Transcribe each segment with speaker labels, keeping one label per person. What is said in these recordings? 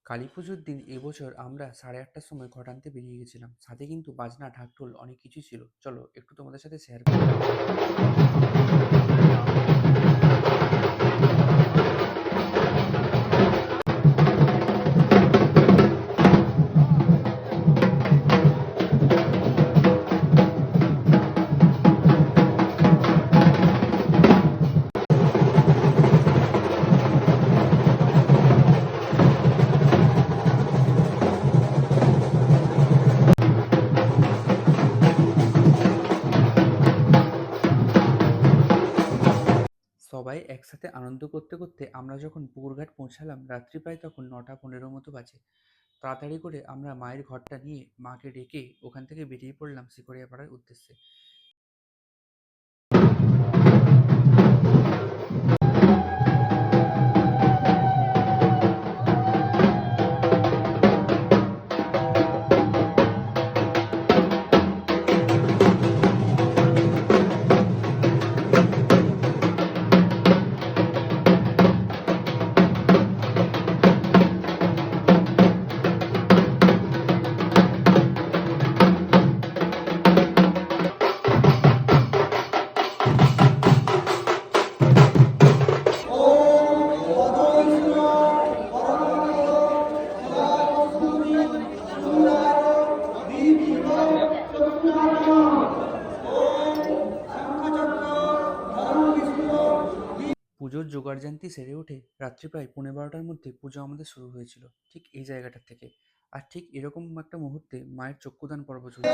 Speaker 1: কালীপুজোর দিন এবছর আমরা 8:30টার সময় ঘট আনতে বেরিয়ে গেছিলাম। সাথে কিন্তু বাজনা, ঢাকঢোল অনেক কিছুই ছিল। চলো একটু তোমাদের সাথে শেয়ার করি। সবাই একসাথে আনন্দ করতে করতে আমরা যখন পুকুরঘাট পৌঁছালাম, রাত্রি প্রায় তখন 9:15 মতো বাজে। তাড়াতাড়ি করে আমরা মায়ের ঘরটা নিয়ে মাকে ডেকে ওখান থেকে বেরিয়ে পড়লাম শিকরিয়াপাড়ার উদ্দেশ্যে। পুজোর জোগাড়জান্তি সেরে উঠে রাত্রি প্রায় 12:15টার মধ্যে পুজো আমাদের শুরু হয়েছিল, ঠিক এই জায়গাটার থেকে। আর ঠিক এরকম একটা মুহূর্তে মায়ের চক্ষুদান পর্ব চলছিল।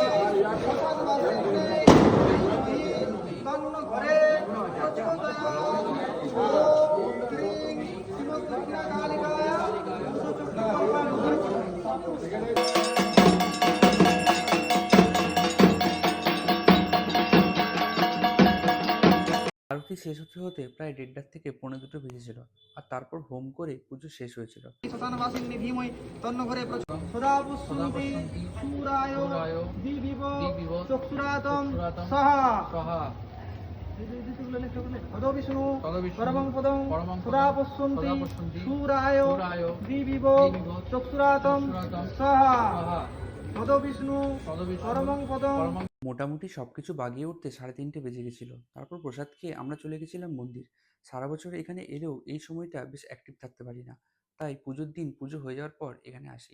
Speaker 1: আরতি শেষ হতে হতে প্রায় 1:30 থেকে 1:45 বেজেছিল। আর তারপর হোম করে পুজো শেষ হয়েছিল। মোটামুটি সবকিছু বাগিয়ে উঠতে 3:30 বেজে গেছিল। তারপর প্রসাদ খেয়ে আমরা চলে গেছিলাম মন্দির। সারা বছর এখানে এলেও এই সময়টা বেশ অ্যাক্টিভ থাকতে পারি না, তাই পুজোর দিন পুজো হয়ে যাওয়ার পর এখানে আসি।